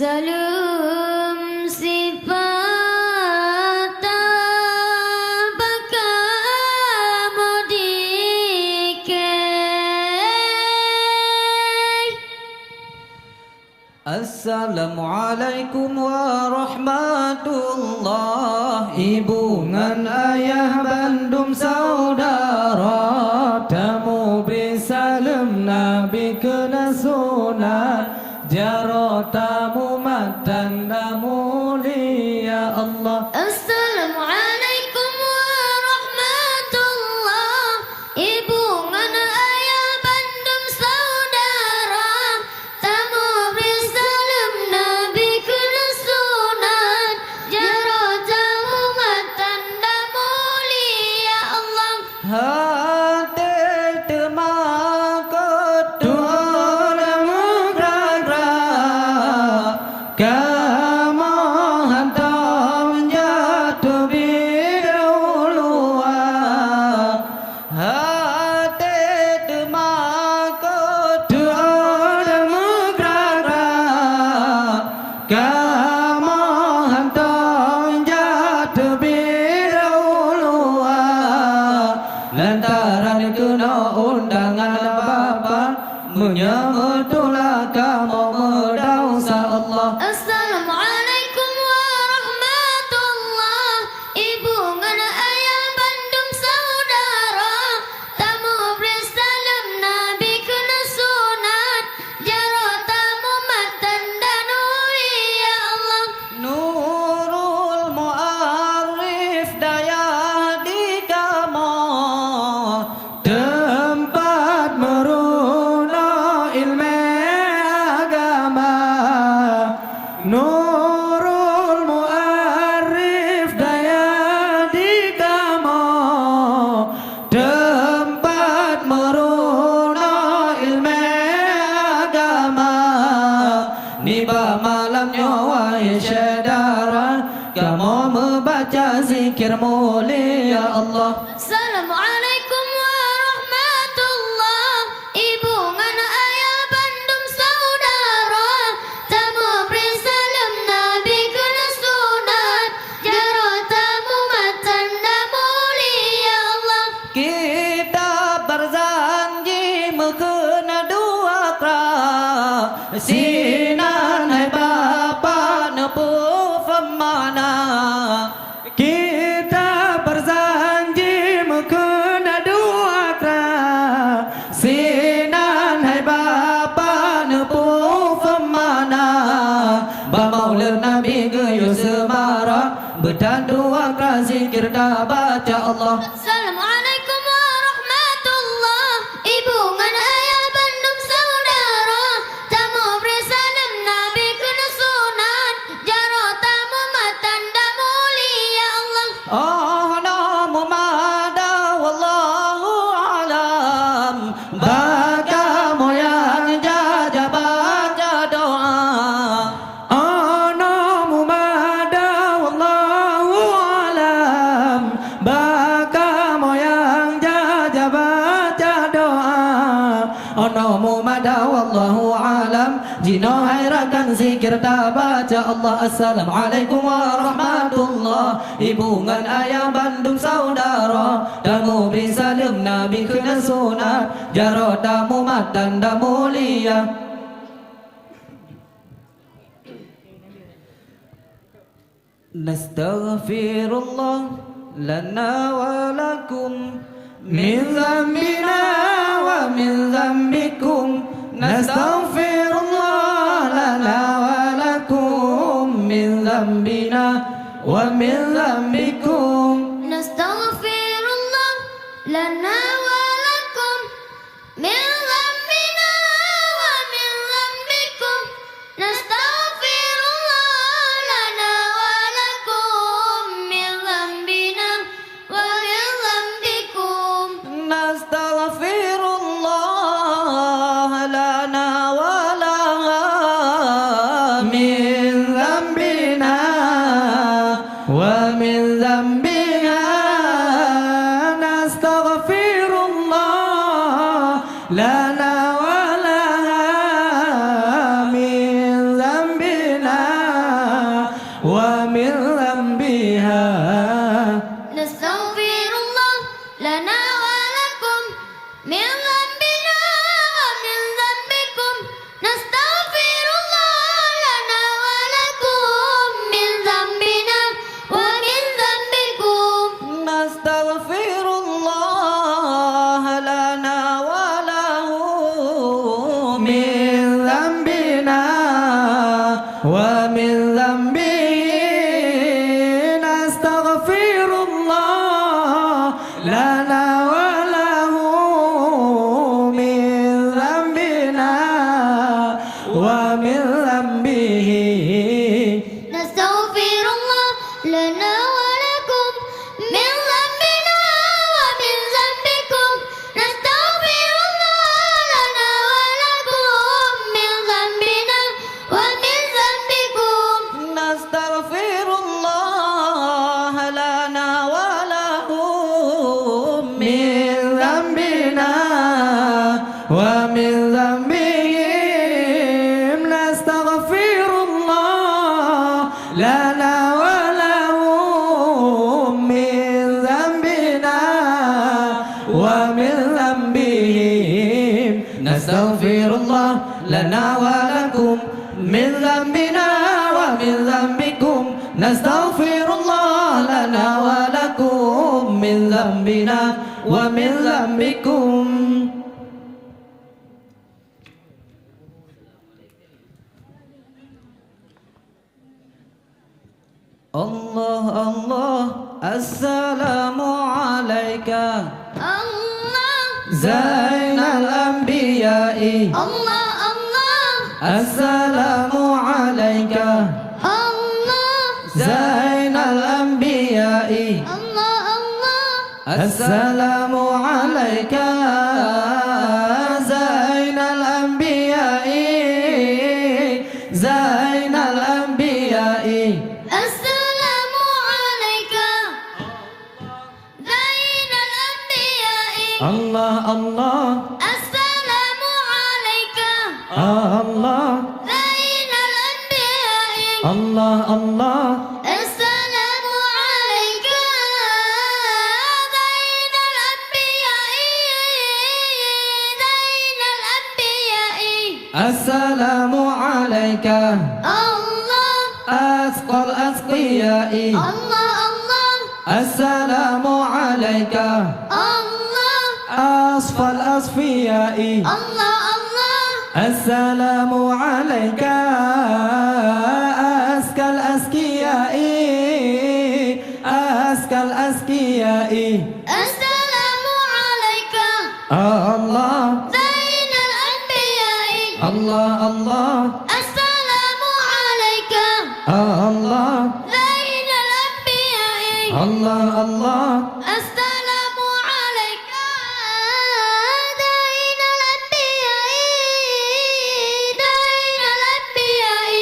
Salam sifat bakamudikai. Assalamualaikum warahmatullah. Ibu ngan ayah bandung saudara, tamu beri salam Nabi kena sunat. Jaro tamu matan mulia Allah. Assalamualaikum warahmatullah. Ibu ngan ayah bandung saudara, tamu beri salam Nabi kena sunat. Jaro tamu matan mulia Allah. Hati temakut doa namu gerak-gerak, kamu hantam jatuh bidulua. Hati temakut doa namu gerak-gerak, kamu hantam jatuh bidulua. Lantaran kena undangan bapa, menyebutlah kamu merdausa Allah. Assalamualaikum warahmatullah. Ibu ngan ayah bandung saudara, tamu beri salam Nabi kena sunat. Jaro tamu matan dan mulia Allah. Nurul Mualif Dayah di kamu, tempat meruna ilmu agama. Nurul Mualif Dayah di kamu, tempat meruna ilmu agama. Niba malamnya wahai saudara, kamu membaca zikir mulia Allah. Assalamualaikum warahmatullah. Ibu ngan ayah bandung saudara, tamu beri salam Nabi kena sunat. Jaro tamu matan dan mulia Allah. Kita berjanji mengkena dua kra, sinan hai bapa nepu femana. Kita berjanji mengkena dua kra, sinan hai bapa nepu femana. Bamaula Nabi geyo semara, bedan dua kra zikir dah baca Allah. Assalamualaikum warahmatullah. Ibu ngan ayah bandung saudara, tamu beri salam Nabi kena sunat. Jaro tamu matan dan mulia Allah. Oh namu mada wallahu alam, baka moyang jaja baca doa. Oh namu mada wallahu alam, baka moyang jaja baca doa. Oh namu mada wallahu alam, jino hairakan zikir dah baca Allah. Assalamualaikum warahmatullah. Ibu ngan ayah bandung saudara, tamu beri salam Nabi kena sunat. Jaro tamu matan dah mulia. Nastaghfirullah lana wa lakum min dhanbina wa min dhanbikum. Nastaghfirullah lana wa lakum min dhanbina wa min dhanbikum. Nastaghfirullah lana wa lakum min dhambina wa min dhambikum. Nastaghfirullah lana wa lakum min dhambina wa min dhambikum. لنا ولها من ذنبنا ومن ذنبها نستغفر الله لنا ولكم من ذنبنا ومن ذنبكم نستغفر الله لنا ولكم من ذنبنا ومن ذنبكم نستغفر الله لنا وله من ذنبنا ومن ذنبه نستغفر الله لنا وله من ذنبنا ومن ذنبه نستغفر الله لنا ولكم من ذنبنا ومن ذنبكم نستغفر الله لنا ولكم من ذنبنا ومن ذنبكم نستغفر الله لنا وله من ذنبنا ومن ذنبهم نستغفر الله لنا وله من ذنبنا ومن ذنبهم نستغفر الله لنا ولكم من ذنبنا ومن ذنبكم نستغفر الله لنا ولكم من ذنبنا ومن ذنبكم الله الله السلام عليك الله زين الأنبياء الله الله السلام عليك الله زين الأنبياء الله الله السلام عليك زين الأنبياء زين الأنبياء السلام عليك زين الأنبياء الله الله السلام عليك الله زين الأنبياء الله الله السلام عليك زين الأنبياء زين الأنبياء السلام عليك الله أسقى الأسقياء الله الله السلام عليك الله أصفى الأصفياء الله الله السلام عليك أزكى الأزكياء أزكى الأزكياء السلام عليك الله زين الأنبياء الله الله السلام عليك الله زين الأنبياء الله الله السلام عليك زين الأنبياء زين الأنبياء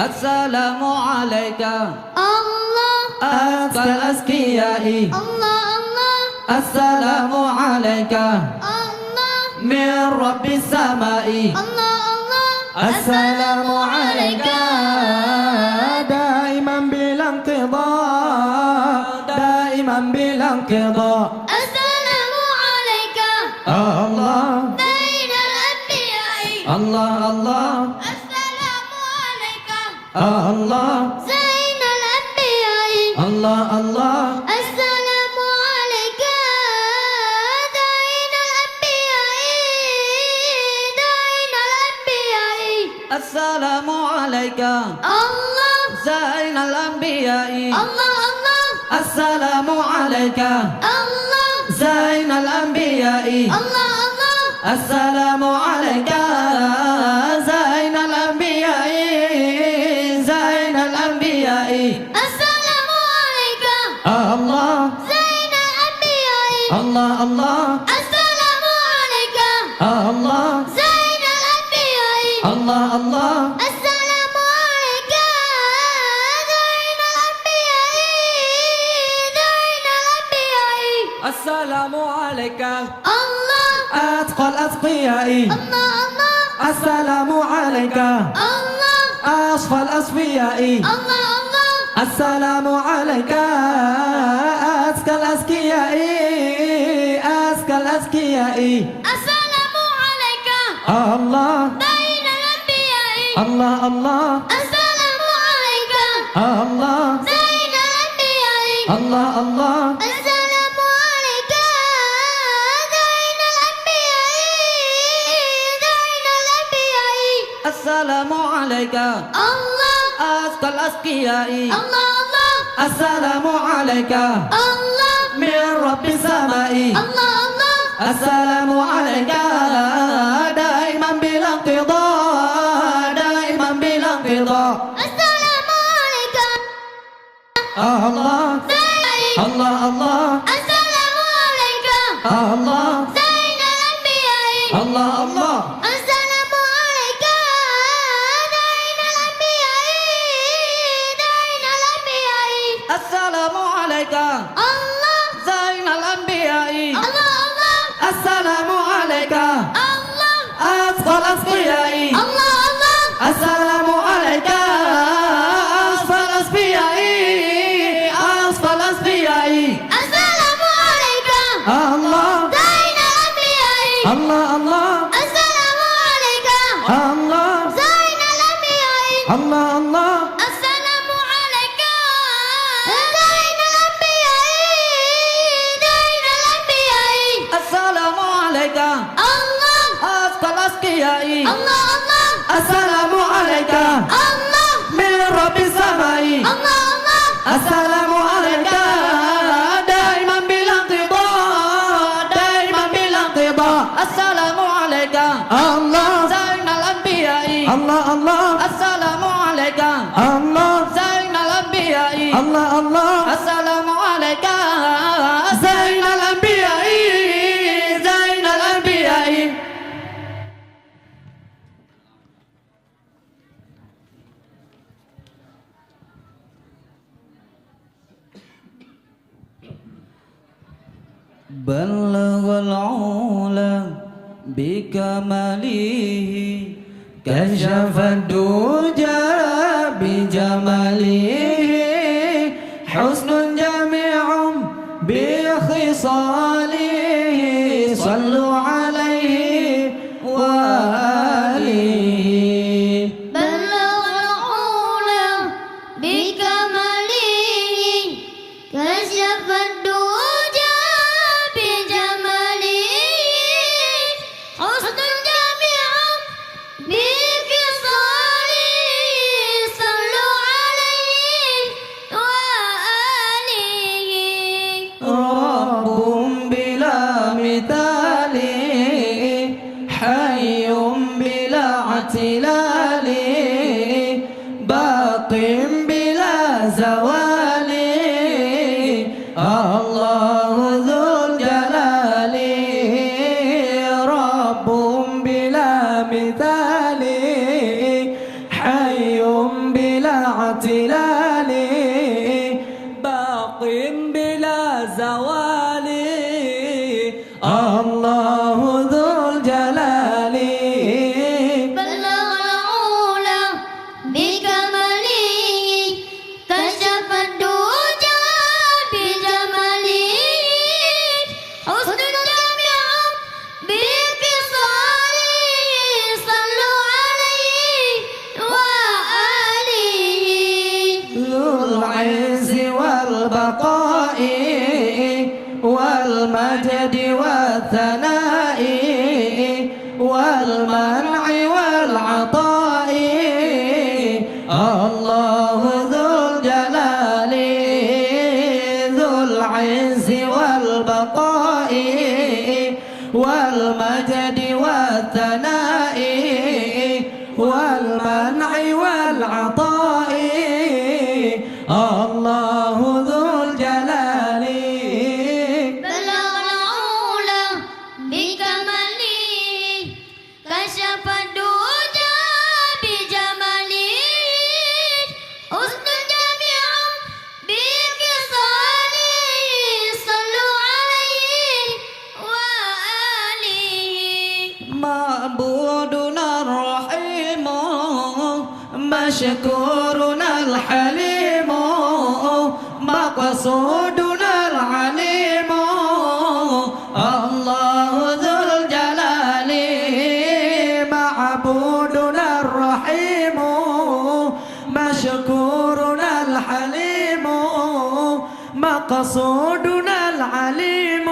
السلام عليك الله أزكى الأزكياء الله الله السلام عليك الله من رب السماء الله الله السلام عليك دائما بلا انقضاء دائما بلا انقضاء السلام عليك الله زين الأنبياء الله الله السلام عليك الله زين الأنبياء الله الله السلام عليك زين الأنبياء زين الأنبياء السلام عليك الله زين الأنبياء الله الله السلام عليك الله زين الأنبياء الله الله السلام عليك زين الأنبياء زين الأنبياء السلام عليك الله زين الأنبياء الله الله السلام عليك الله زين الأنبياء الله الله السلام عليك زين الأنبياء زين الأنبياء السلام عليك الله أتقى الأتقياء الله الله السلام عليك الله أصفى الأصفياء الله الله السلام عليك أزكى الأزكياء أزكى الأزكياء السلام عليك الله بين الأنبياء الله الله السلام عليك الله بين الأنبياء الله الله السلام عليك بين الأنبياء بين الأنبياء السلام عليك الله أزكى الأزكياء الله الله السلام عليك الله من رب السماء الله الله السلام عليك دائما بلا انقضاء دائما بلا انقضاء السلام عليك الله الله الله السلام عليك الله بين الأنبياء الله الله السلام عليك بين الأنبياء بين الأنبياء السلام عليك الله زين الأنبياء الله الله السلام عليك الله أصفى الأصفياء الله الله السلام عليك أصفى الأصفياء أصفى الأصفياء السلام عليك الله بين الأنبياء الله الله السلام عليك الله بين الأنبياء الله الله السلام عليك بين الأنبياء بين الأنبياء السلام عليك الله أزكى الأزكياء الله الله السلام عليك الله من رب السماء الله الله السلام عليك دائما بلا انقضاء دائما بلا انقضاء السلام عليك الله زين الأنبياء الله الله السلام عليك الله زين الأنبياء الله الله السلام عليك زين الأنبياء زين الأنبياء بلغ العلا بكماله كشف الدجى بجماله حسن جميع بخصاله صلوا عليه وآله بلغ العلا بكماله كشف الدجى بجماله حسن جميع بخصاله صلوا عليه وآله رب بلا مثال حي بلا اعتلال باق بلا زوال الله ذو الجلال رب بلا مثال حي بلا اعتلال باق بلا زوال الله ذو الجلال بلغ العلا بكماله كشف الدجى بجماله حسن جميع بخصاله صلوا عليه وآله ذو العز والبقاء والمجد والثناء والمنع والعطاء الله ذو الجلال ذو العز والبقاء والمجد والثناء والمنع والعطاء الله ذو الجلال بلغ العلا بكماله كشف الدجى بجماله حسن جميع بخصاله صلوا عليه مشكورنا الحليم مقصودنا العليم الله ذو الجلال معبودنا الرحيم مشكورنا الحليم مقصودنا العليم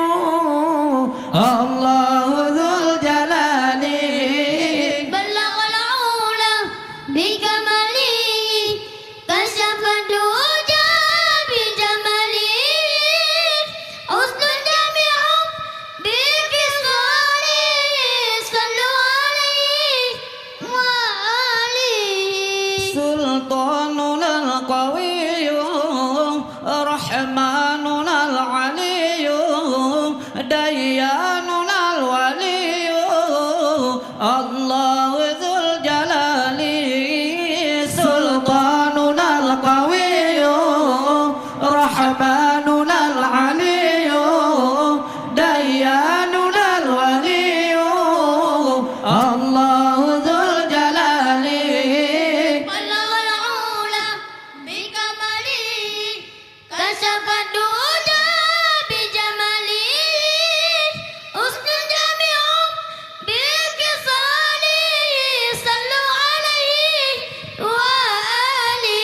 الله ذو الجلال بلغ العلا بكماله كشف الدجى بجماله حسن جميع بخصاله صلوا عليه وآله سلطاننا القوي رحماننا العلي دياننا الولي الله ذو الجلال سلطاننا القوي رحماننا العلي دياننا الولي الله ذو الجلال بلغ العلا بكماله كشف الدجى بجماله حسن جميع بخصاله صلوا عليه وآله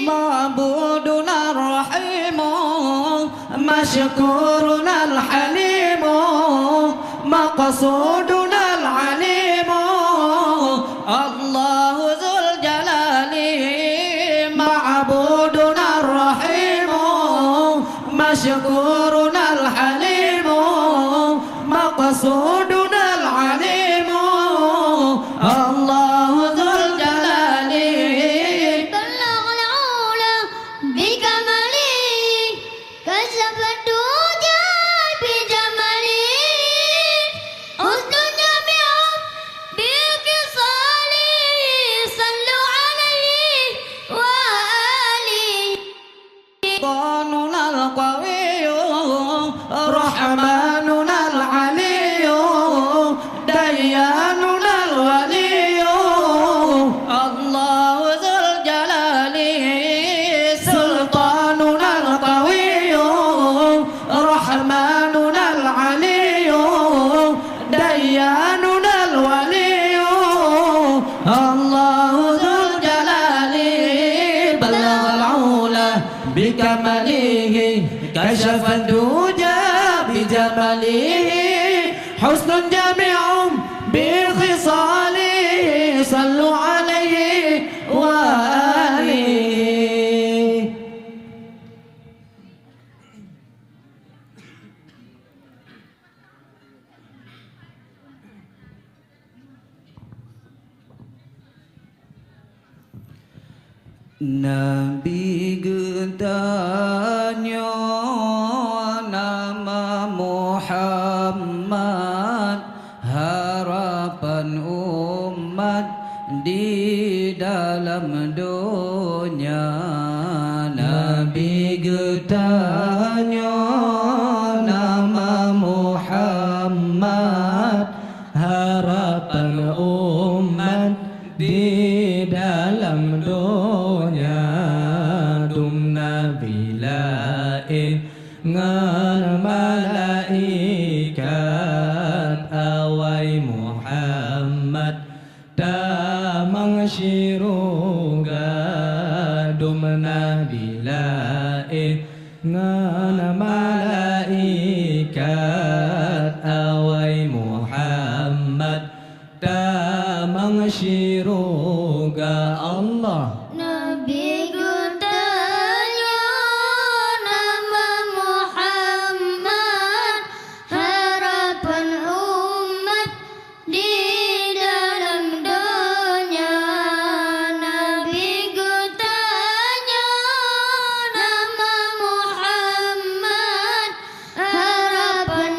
معبودنا الرحيم مشكورنا الحليم مقصودنا العليم الله ذو الجلال معبودنا الرحيم مشكورنا الحليم مقصودنا العليم الله ذو الجلال بلغ العلا بكماله كشف الدجى بجماله حسن جميع بخصاله صلوا عليه وآله سلطاننا القوي رحماننا العلي دياننا الولي الله ذو الجلال سلطاننا القوي رحماننا العلي دياننا الولي الله ذو الجلال بلغ العلا بكماله كشف الدجى بجماله حسن جميع بخصاله صلوا عليه وآله Nabi getanya nama Muhammad harapan umat di dalam dunia. Nabi getanya nama Muhammad harapan umat di dalam dunia. Dum Nabi lain ngan malaikat awai Muhammad damang syiruga. Dum Nabi lain ngan malaikat awai Muhammad damang syiruga. Allah Nabi getanya nama Muhammad harapan umat di dalam dunia. Nabi getanya nama Muhammad harapan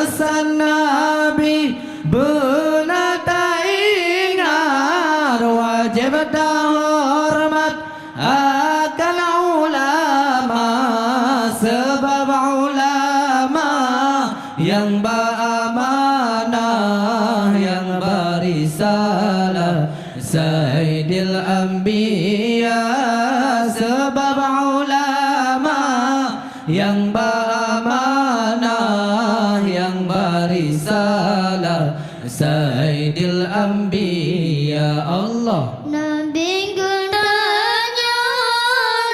pesan Nabi benar tak ingat, wajib hormat akan ulama, sebab ulama yang beramanah, yang berisalah, Sayyidil Anbiya, sebab ulama yang beramanah, yang berisalah, Sayyidil Anbiya. Allah Nabi gunanya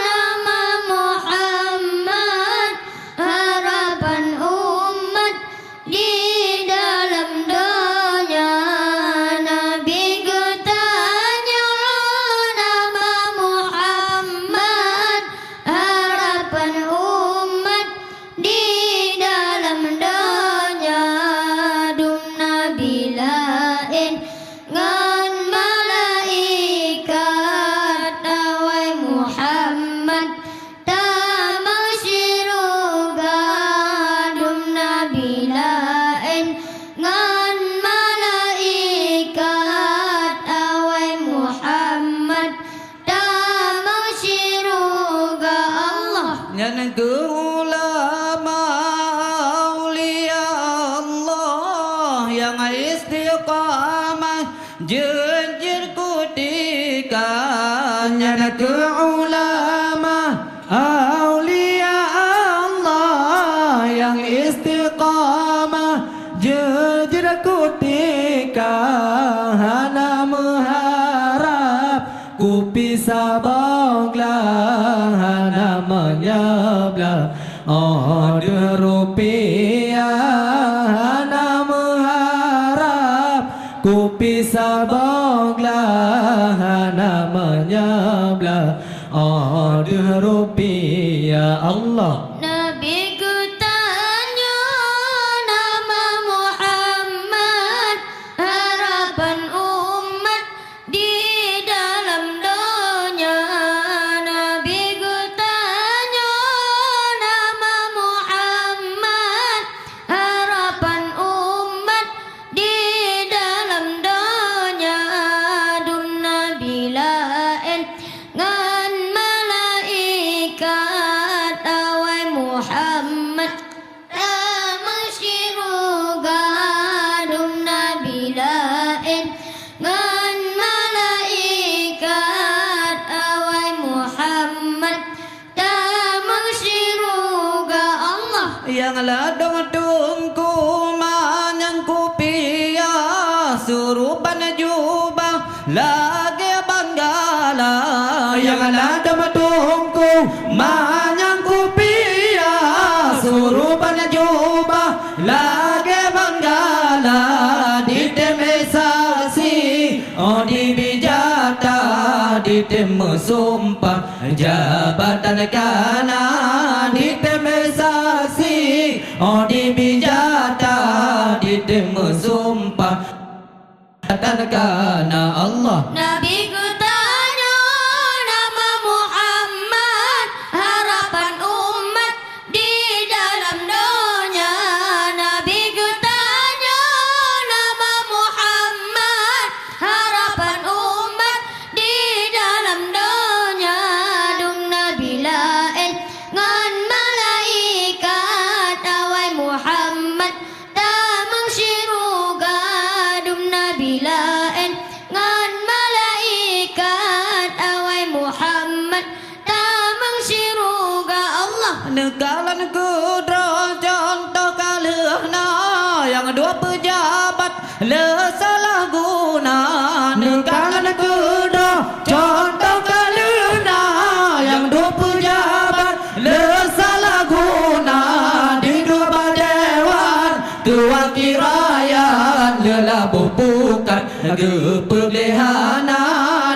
nama Muhammad, harapan umat di dalam dunia. Nabi gunanya nama Muhammad, harapan umat di dalam dunia. Dum Nabi lain ngan malaikat, awai Muhammad tamang syuruga. Dum Nabi lain ngan malaikat, awai Muhammad tamang syuruga. Allah yang ke ulama aulia Allah yang istiqamah jejir kutikan. Yang ke ulama aulia Allah yang istiqamah jejir kutikan. Hana mengharap ku pisah bonglah, hana menyeblah order rupiah. Hana mengharap ku pisah bonglah, hana menyeblah order rupiah. Allah Nabi kutanya nama Muhammad, harapan umat di dalam dunia. Nabi kutanya nama Muhammad, harapan umat di dalam dunia. Dum Nabi lain ngan malaikat, awai Muhammad tamang syuruga. Dum Nabi lain ngan malaikat, awai Muhammad tamang syuruga. Allah yang ladong tungku manyang kupiah, surupan jubah lagi banggala. Yang ladong tungku manyang kupiah, surupan jubah lagi banggala. Diteme saksi oh dibijata, diteme sumpah jabatan kana. Diteme saksi oh dibijata, diteme sumpah jabatan kana. Allah Nabi kutanya nama Muhammad, harapan umat di dalam dunia. Nabi kutanya nama Muhammad, harapan umat di dalam dunia. Dum Nabi lain ngan malaikat, awai Muhammad tamang syuruga. Dum Nabi lain ngan malaikat, awai Muhammad tamang syuruga. Allah Negalan kudro contoh kalihna, yang dua pejabat le salah guna. Negalan kudro contoh kalihna, yang dua pejabat le salah guna. Di dua dewan kewakil rakyat lelah bukan kepelihana.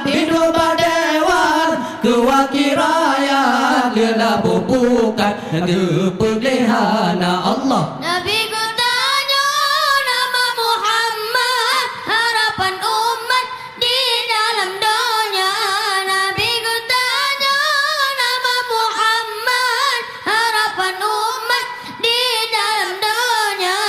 Di dua dewan kewakil rakyat lelah bukan kepelihana. Allah Nabi kutanya nama Muhammad, harapan umat di dalam dunia. Nabi kutanya nama Muhammad, harapan umat di dalam dunia.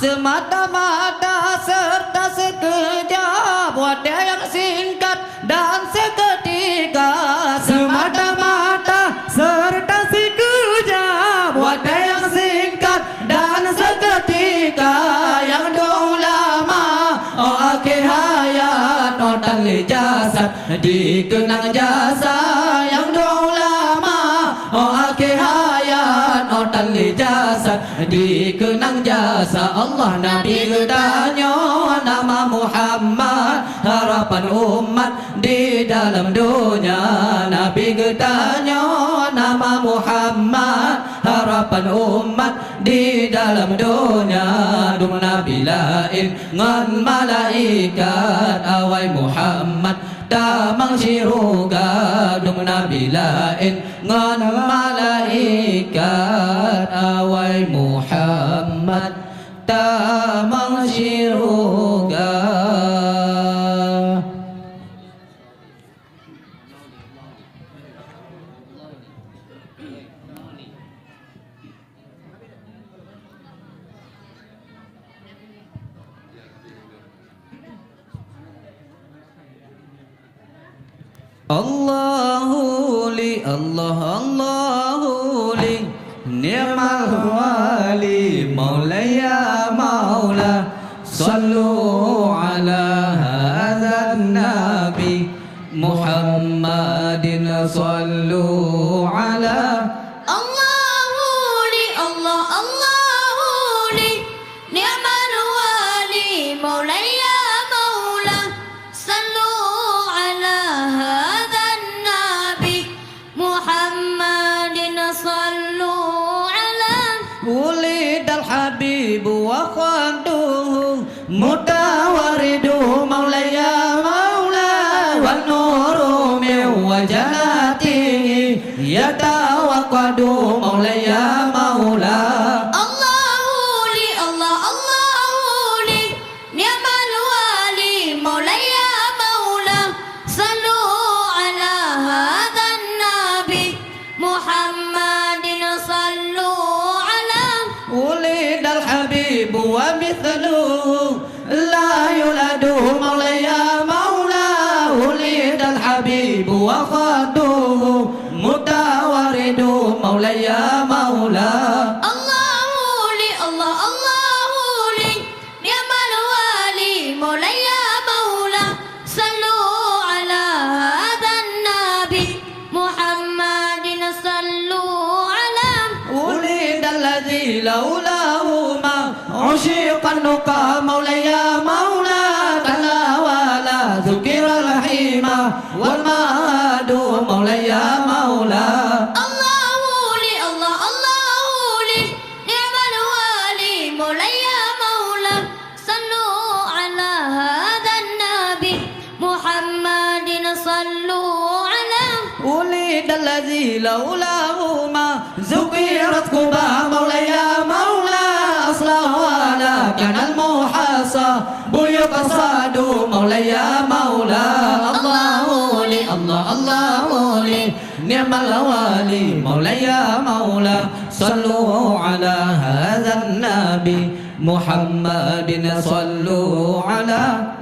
semata-mata serta sekejap, ada yang singkat dan seketika. Semata-mata serta sekejap, ada yang singkat dan seketika. Yang dua ulama akhir hayat tali jasad dikenang jasa. Yang dua ulama akhir hayat tali jasad dikenang jasa. Allah Nabi gedanya nama Muhammad, harapan umat di dalam dunia. Nabi gedanya nama Muhammad, harapan umat di dalam dunia. Dung Nabi lain ngan malaikat, awai Muhammad damang siruga. Dung Nabi lain ngan malaikat, awai Muhammad damang siruga. Allahu li Allah, Allahu li ni'mal wali, maulaya maula. Sallu ala hadzal nabi Muhammadin, sallu ala. Allahu li Allah, Allahu li ni'mal wali, maulaya maula. Sallu ala hadzal nabi Muhammadin, sallu ala. Ulidal habibu wa khaduhu mutawaridu, maulaya maula. Wa nuru min wajhatihi yatawaqqadu, maulaya maula. Allahu li Allah, Allahu li ni'mal wali, maulaya maula. Sallu ala hadzal nabi Muhammadin, sallu ala. Ulidal habibu wa mithluhu la yuladu, maulaya maula. Ulidal habibu wa khaduhu mutawaridu, maulaya maula. Allahu li Allah, Allahu li ni'mal wali, maulaya maula. Sallu ala hadzal nabi Muhammadin, sallu ala. Ulidal ladzi laulahu ma ushiqan nuqa, maulaya maula. Tanawala dzukira rahima wal ma'adu, maulaya maula. Allahu li Allah, Allahu li ni'mal wali, maulaya maula. Sallu ala hadzal nabi Muhammadin, sallu ala. Ulidal ladzi laulahu ma zukirat quba, maulaya maula. Aslahu ala kanal muhasa buyuqasadu, maulaya maula. Allahu li Allah, Allahu li ni'mal wali, maulaya maula. Sallu ala hadzal nabi Muhammadin, sallu ala.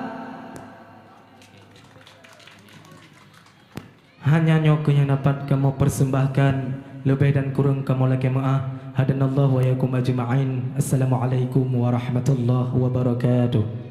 Hanya nyoku yang dapat kamu persembahkan, lebih dan kurang kamu lagi maaf. Hadanallahu wa yakum ajma'in. Assalamualaikum warahmatullahi wabarakatuh.